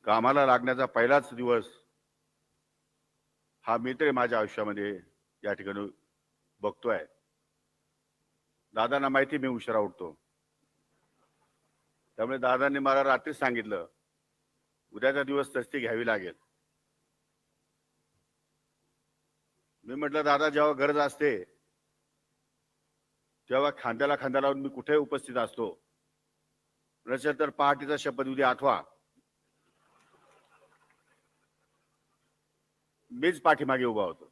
कामाला लागण्याचा पहिलाच दिवस हा मी तरी माझ्या आयुष्यामध्ये या ठिकाणी बघतोय. दादांना माहिती मी उशिरा उठतो, त्यामुळे दादांनी मला रात्री सांगितलं उद्याचा दिवस तस्ती घ्यावी लागेल. मी म्हटलं दादा जेव्हा गरज असते तेव्हा खांद्याला खांदा लावून मी कुठे उपस्थित असतो, नसेल तर पहाटेचा शपथविधी आठवा मीच पाठीमागे उभा होतो.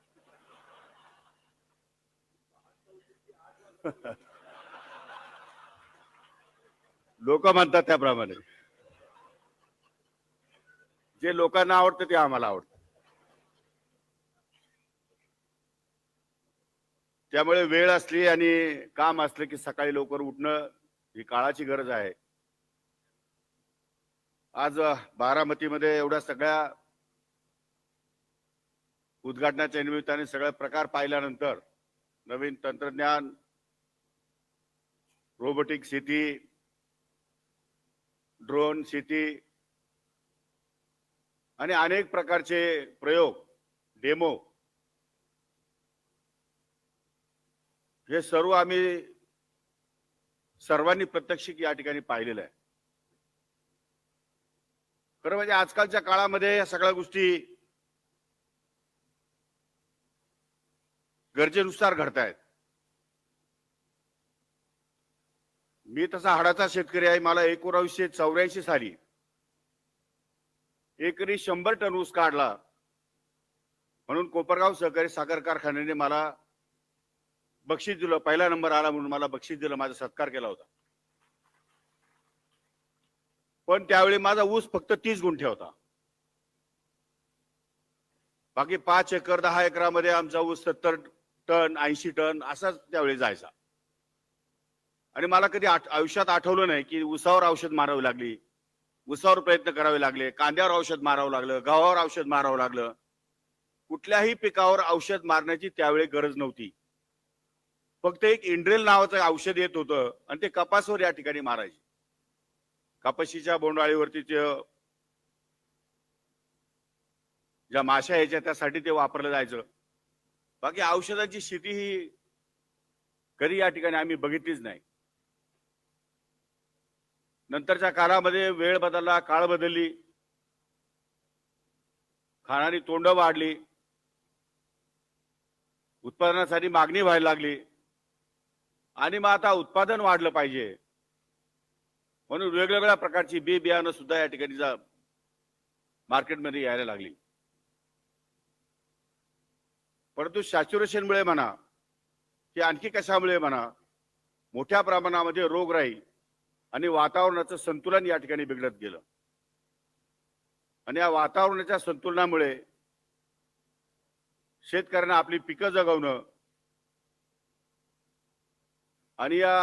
लोक म्हणतात त्याप्रमाणे जे लोकांना आवडतं ते आम्हाला आवडतं. त्यामुळे वेळ असली आणि काम असलं की सकाळी लवकर उठणं ही काळाची गरज आहे. आज बारामतीमध्ये एवढ्या सगळ्या उद्घाटनाच्या निमित्ताने सगळे प्रकार पाहिल्यानंतर नवीन तंत्रज्ञान, रोबोटिक शेती, ड्रोन शेती आणि अनेक प्रकारचे प्रयोग, डेमो, हे सर्व आम्ही सर्वांनी प्रत्यक्ष या ठिकाणी पाहिलेलं आहे. खरं म्हणजे आजकालच्या काळामध्ये या सगळ्या गोष्टी गरजेनुसार घडतायत. मी तसा हाडाचा शेतकरी आहे. मला 1984 साली एकरी 100 टन ऊस काढला म्हणून कोपरगाव सहकारी साखर कारखान्याने मला बक्षीस दिलं. पहिला नंबर आला म्हणून मला बक्षीस दिलं, माझा सत्कार केला होता. पण त्यावेळी माझा ऊस फक्त 30 गुंठे होता. बाकी 5 एकर 10 एकरामध्ये आमचा ऊस 70 टन 80 टन असाच त्यावेळी जायचा. आणि मला कधी आयुष्यात आठवलं नाही की ऊसावर औषध मारावी लागली, ऊसावर प्रयत्न करावे लागले, कांद्यावर औषध मारावं लागलं, गव्हावर औषध मारावं लागलं. कुठल्याही पिकावर औषध मारण्याची त्यावेळी गरज नव्हती. फक्त एक इंड्रेल नावाचं औषध येत होतं आणि ते कपासवर या ठिकाणी मारायचे. कपाशीच्या बोंडाळीवरती ज्या माशा यायच्या त्यासाठी ते वापरलं जायचं. बाकी औषधाची शेती ही कधी या ठिकाणी आम्ही बघितलीच नाही. नंतरच्या काळामध्ये वेळ बदलला, काळ बदलली, खाणारी तोंड वाढली, उत्पादनासाठी मागणी व्हायला लागली आणि मग आता उत्पादन वाढलं पाहिजे म्हणून वेगवेगळ्या प्रकारची बी बियाणं सुद्धा या ठिकाणी मार्केटमध्ये यायला लागली. परंतु सॅच्युरेशनमुळे म्हणा की आणखी कशामुळे म्हणा मोठ्या प्रमाणामध्ये रोगराई आणि वातावरणाचं संतुलन या ठिकाणी बिघडत गेलं. आणि या वातावरणाच्या संतुलनामुळे शेतकऱ्यांना आपली पिकं जगवणं आणि या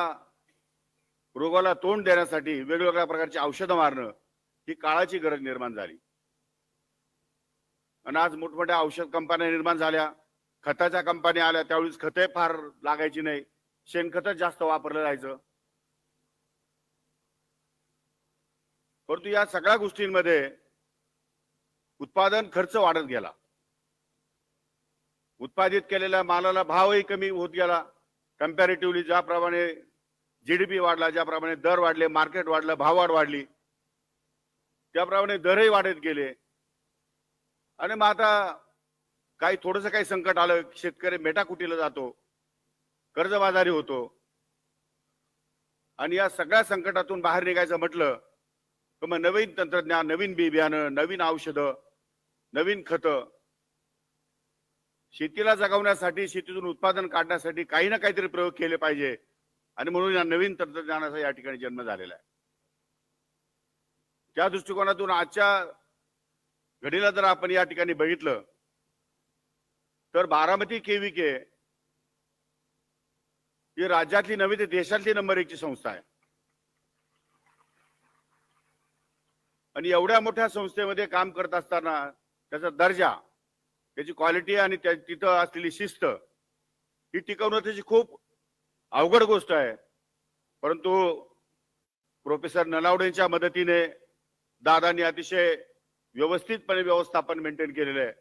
रोगाला तोंड देण्यासाठी वेगवेगळ्या प्रकारची औषधं मारणं ही काळाची गरज निर्माण झाली. आणि आज मोठमोठ्या औषध कंपन्या निर्माण झाल्या, खताच्या कंपन्या आल्या. त्यावेळेस खते फार लागायची नाही, शेणखतच जास्त वापरलं जायचं. परंतु या सगळ्या गोष्टींमध्ये उत्पादन खर्च वाढत गेला, उत्पादित केलेल्या मालाला भावही कमी होत गेला. कंपॅरेटिव्हली ज्याप्रमाणे जीडीपी वाढला, ज्याप्रमाणे दर वाढले, मार्केट वाढलं, भाववाढ वाढली, त्याप्रमाणे दरही वाढत गेले. आणि मग आता काही संकट आलं, शेतकरी मेटाकुटीला जातो, कर्जबाजारी होतो. आणि या सगळ्या संकटातून बाहेर निघायचं म्हटलं तर मग नवीन तंत्रज्ञान, नवीन बी बियाणं, नवीन औषधं, नवीन खतं, शेतीला जगवण्यासाठी, शेतीतून उत्पादन काढण्यासाठी काही ना काहीतरी प्रयोग केले पाहिजे. आणि म्हणून या नवीन तंत्रज्ञानाचा या ठिकाणी जन्म झालेला आहे. त्या दृष्टिकोनातून आजच्या घडीला जर आपण या ठिकाणी बघितलं तर बारामती केव्हीके ही राज्यातली नव्हे तर देशातली नंबर 1 ची संस्था आहे. आणि एवढ्या मोठ्या संस्थेमध्ये काम करत असताना त्याचा दर्जा, त्याची क्वालिटी आणि तिथं असलेली शिस्त ही टिकवणं त्याची खूप अवघड गोष्ट आहे. परंतु प्रोफेसर नलावडेंच्या मदतीने दादांनी अतिशय व्यवस्थितपणे व्यवस्थापन मेंटेन केलेलं आहे.